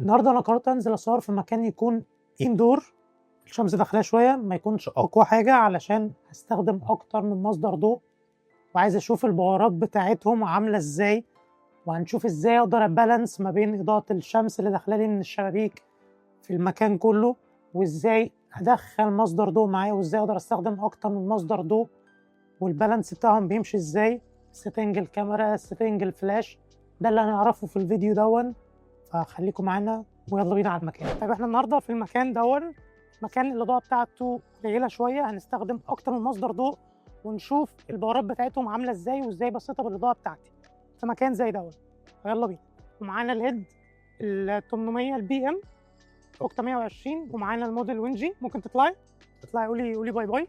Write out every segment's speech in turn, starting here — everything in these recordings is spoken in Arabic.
النهارده انا قررت انزل اصور في مكان يكون اندور، الشمس داخلاه شويه، ما يكونش اقوى حاجه علشان هستخدم اكتر من مصدر ضوء، وعايز اشوف البهارات بتاعتهم عامله ازاي، وهنشوف ازاي اقدر ابالانس ما بين اضاءه الشمس اللي داخلالي من الشبابيك في المكان كله، وازاي ادخل مصدر ضوء معايا، وازاي اقدر استخدم اكتر من مصدر ضوء، والبالانس بتاعهم بيمشي ازاي، سيتنج الكاميرا، سيتنج الفلاش. ده اللي هنعرفه في الفيديو دون، فخليكم معانا ويلا بينا على المكان. طيب احنا النهارده في المكان دون، مكان الاضاءه بتاعته قليله شويه، هنستخدم اكتر من مصدر ضوء ونشوف البهارات بتاعتهم عامله ازاي وازاي بسيطه بالاضاءه بتاعتي في مكان زي دون. يلا بينا. ومعانا الهيد ال 800 البي ام اوكتا 120، ومعانا الموديل وينجي. ممكن تطلعي قولي باي باي.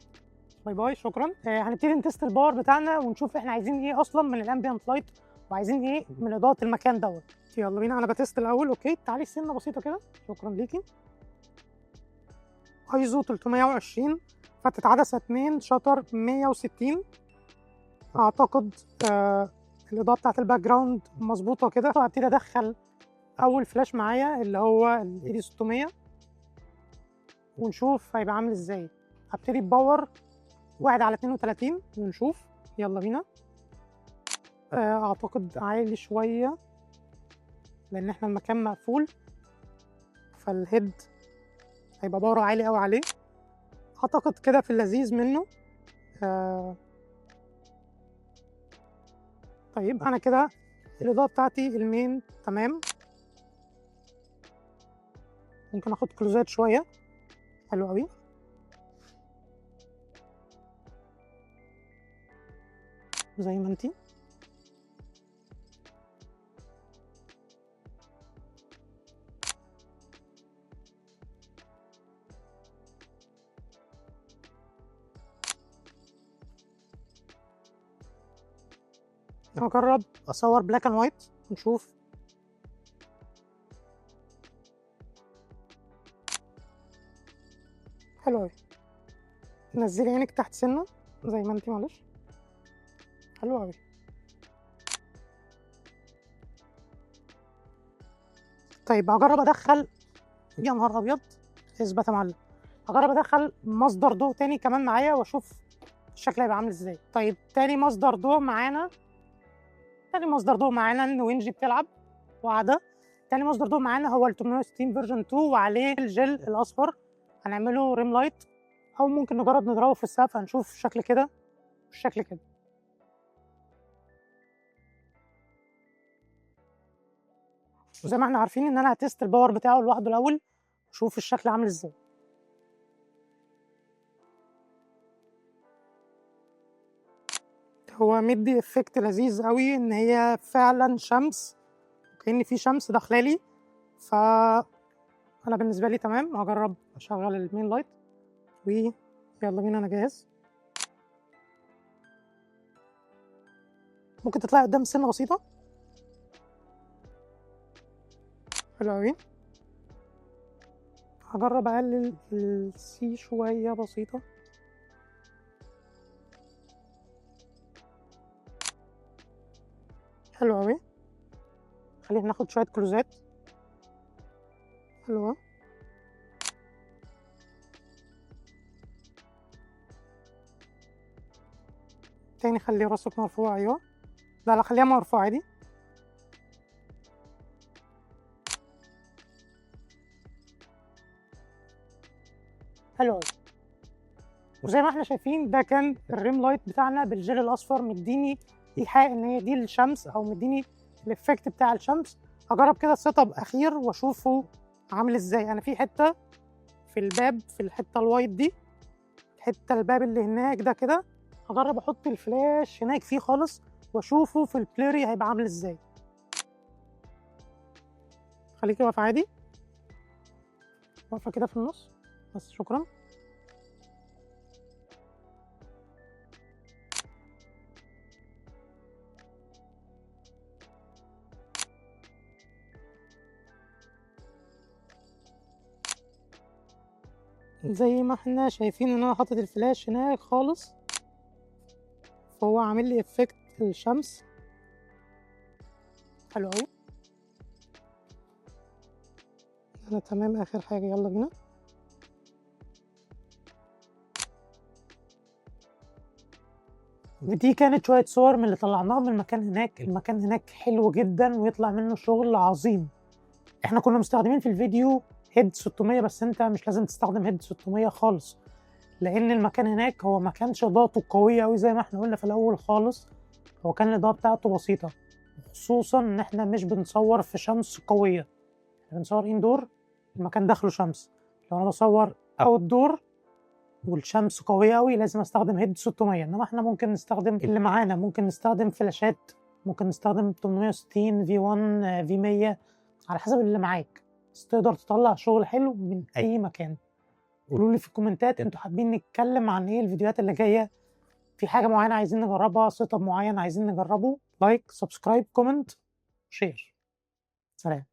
باي باي، شكرا. هنبتدي نتست الباور بتاعنا ونشوف احنا عايزين ايه اصلا من الامبيانت لايت، وعايزين ايه من اضاءه المكان دوت. يلا بينا. انا بتست الاول. اوكي، تعالي سنه بسيطه كده، شكرا ليكي. ايزو 320، فتت عدسه 2 شطر 160. اعتقد الاضاءه بتاعت الباك جراوند مظبوطه كده. هبتدي ادخل اول فلاش معايا اللي هو الاي دي 600 ونشوف هيبقى عامل ازاي. هبتدي بباور 1/32 ونشوف. يلا بينا. اعتقد عالي شويه لان احنا المكان مقفول، فالهيد هيبقى باور عالي قوي عليه. اعتقد كده في اللذيذ منه. طيب انا كده الاضاءه بتاعتي المين تمام. ممكن اخد كلوزات شويه. حلو قوي. زي ما انتي. هجرب اصور بلاك اند وايت نشوف. حلو قوي. نزلي عينك تحت سنه زي ما انتي، معلش. حلو قوي. طيب هجرب ادخل. يا نهار ابيض، اثبت يا معلم. هجرب ادخل مصدر ضوء تاني كمان معايا واشوف الشكل هيبقى عامل ازاي. طيب تاني مصدر ضوء معانا ان وينجي بتلعب وقاعده. تاني مصدر ضوء معانا هو ال 860 فيرجن 2 وعليه الجل الاصفر. هنعمله ريم لايت، او ممكن نجرب نضربه في السقف، هنشوف شكل كده والشكل كده. وزي ما احنا عارفين ان انا هتست الباور بتاعه لوحده الاول واشوف الشكل عامل ازاي. هو مدي افكت لذيذ قوي ان هي فعلا شمس، كأن في شمس داخلالي. ف انا بالنسبه لي تمام. هجرب اشغل المين لايت ويلا بينا. انا جاهز. ممكن تطلعي قدام سنه بسيطه. حلو قوي. هجرب اقلل السي شويه بسيطه. حلو قوي. خلينا ناخد شويه كلوزات. حلوه. تاني خلي راسك مرفوع. ايوه. لا خليها مرفوع عادي. حلو قوي. وزي ما احنا شايفين ده كان الريم لايت بتاعنا بالجل الاصفر، مديني ايحاء ان هي دي الشمس، او مديني الافكت بتاع الشمس. هجرب كده سيت اب اخير واشوفه عامل ازاي. انا في حته في الباب، في الحته الوايت دي، حته الباب اللي هناك ده كده، هجرب احط الفلاش هناك فيه خالص واشوفه في البليري هيبقى عامل ازاي. خليكي واقفه عادي، واقفه كده في النص بس. شكرا. زي ما احنا شايفين ان انا حاطط الفلاش هناك خالص، فهو عامل لي افكت الشمس. حلو قوي. انا تمام. اخر حاجه، يلا بينا. ودي كانت شويه صور من اللي طلعناها من المكان هناك. المكان هناك حلو جدا ويطلع منه شغل عظيم. احنا كنا مستخدمين في الفيديو هيد 600، بس انت مش لازم تستخدم هيد 600 خالص، لان المكان هناك هو ما كانش اضاءته قويه قوي زي ما احنا قلنا في الاول خالص. هو كان الاضاءه بتاعته بسيطه، خصوصا ان احنا مش بنصور في شمس قويه، احنا بنصور اندور المكان داخله شمس. لو انا بصور اوت دور والشمس قويه قوي لازم استخدم هيد 600. انما احنا ممكن نستخدم اللي معانا، ممكن نستخدم فلاشات، ممكن نستخدم 860 في 1 في 100 على حسب اللي معاك، بس تقدر تطلع شغل حلو من اي مكان. قولوا لي في الكومنتات انتوا حابين نتكلم عن ايه الفيديوهات اللي جايه، في حاجه معينه عايزين نجربها، سيت اب معين عايزين نجربه. لايك، سبسكرايب، كومنت، شير. سلام.